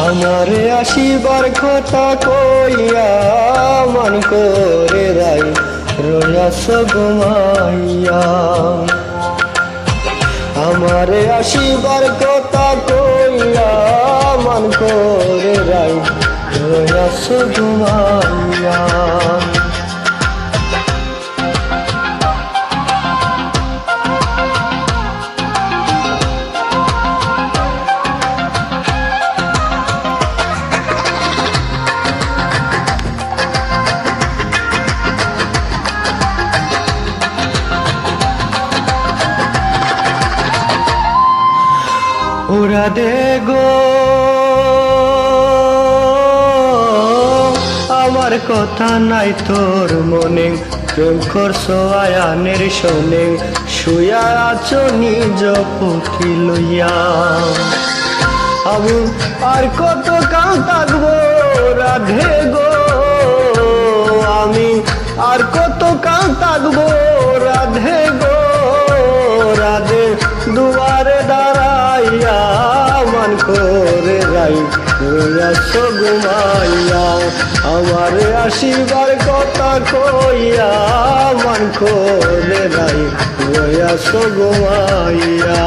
আমারে আসিবার কথা কইয়া মন করে রাই রইয়াছ ঘুমাইয়া। আমারে আসিবার কথা কইয়া মন করে রাই রইয়াছ ঘুমাইয়া। ওরা দে গো আমার কথা নাই তোর মনে, প্রেম করছো আয়ানের শোনে, শুয়া আছো নিজ পুঁথি লইয়া। আমি আর কত কাল থাকবো রাধে গো, আমি আর কত কাল থাকবো রাধে গো। রাধে দুয়ারে দাঁড়াইয়া মন করে রাই রইয়াছ ঘুমাইয়া। আমার আসিবার কথা কইয়া মন করে রাই রইয়াছ ঘুমাইয়া।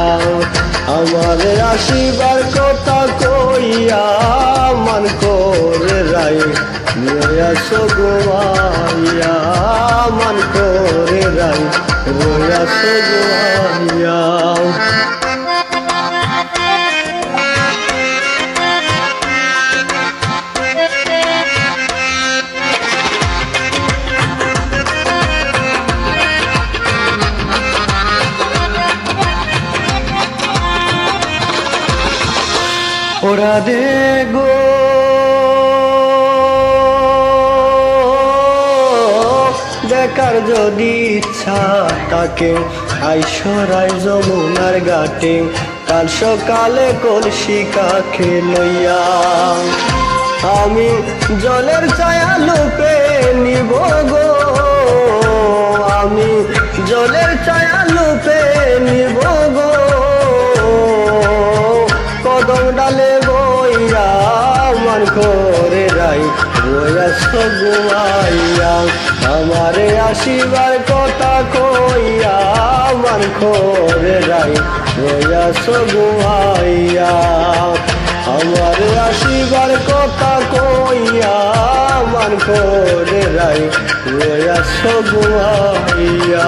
আমার আসিবার কথা কইয়া মন করে রাই রইয়াছ ঘুমাইয়া। মন করে রাই রইয়াছ ঘুমাইয়া। ওরা দে গো দেখার যদি ইচ্ছা তাকে আইসরাই যমুনার ঘাটে, কাল সকালে কলসি কাকে লইয়া। আমি জলের ছায়া লুপে নিব গো, আমি জলের ছায়া লুপে নিব গো। কদম ডালে বইয়া মন করে রাই রইয়াছ ঘুমাইয়া। আমারে আসিবার কথা কইয়া মন করে রাই রইয়াছ ঘুমাইয়া। আমারে আসিবার কথা কইয়া মন করে রাই রইয়াছ ঘুমাইয়া।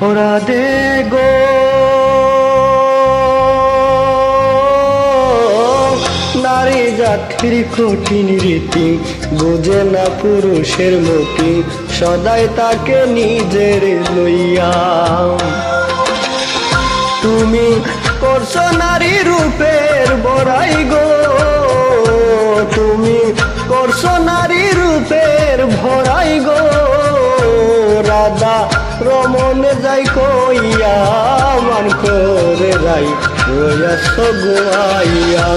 ওরা দে গো নারী জাতির কঠিন রীতি, বুঝে না পুরুষের মতি, সদাই তাকে নিজের লইয়া। তুমি করছো নারী রূপের বড়াই গো, তুমি করছো নারী রূপের ভরাই গো। রাধা রমন যাই কইয়া মন করে রাই রইয়াছ ঘুমাইয়া।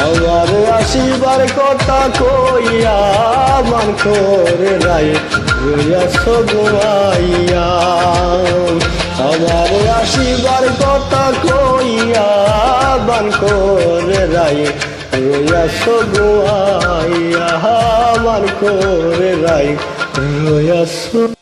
আমার আসিবার কথা কইয়া মন করে রাই রইয়াছ ঘুমাইয়া। আমার আসিবার কথা কইয়া মন করে রাই রইয়াছ ঘুমাইয়া। মন করে রাই রইয়াছ।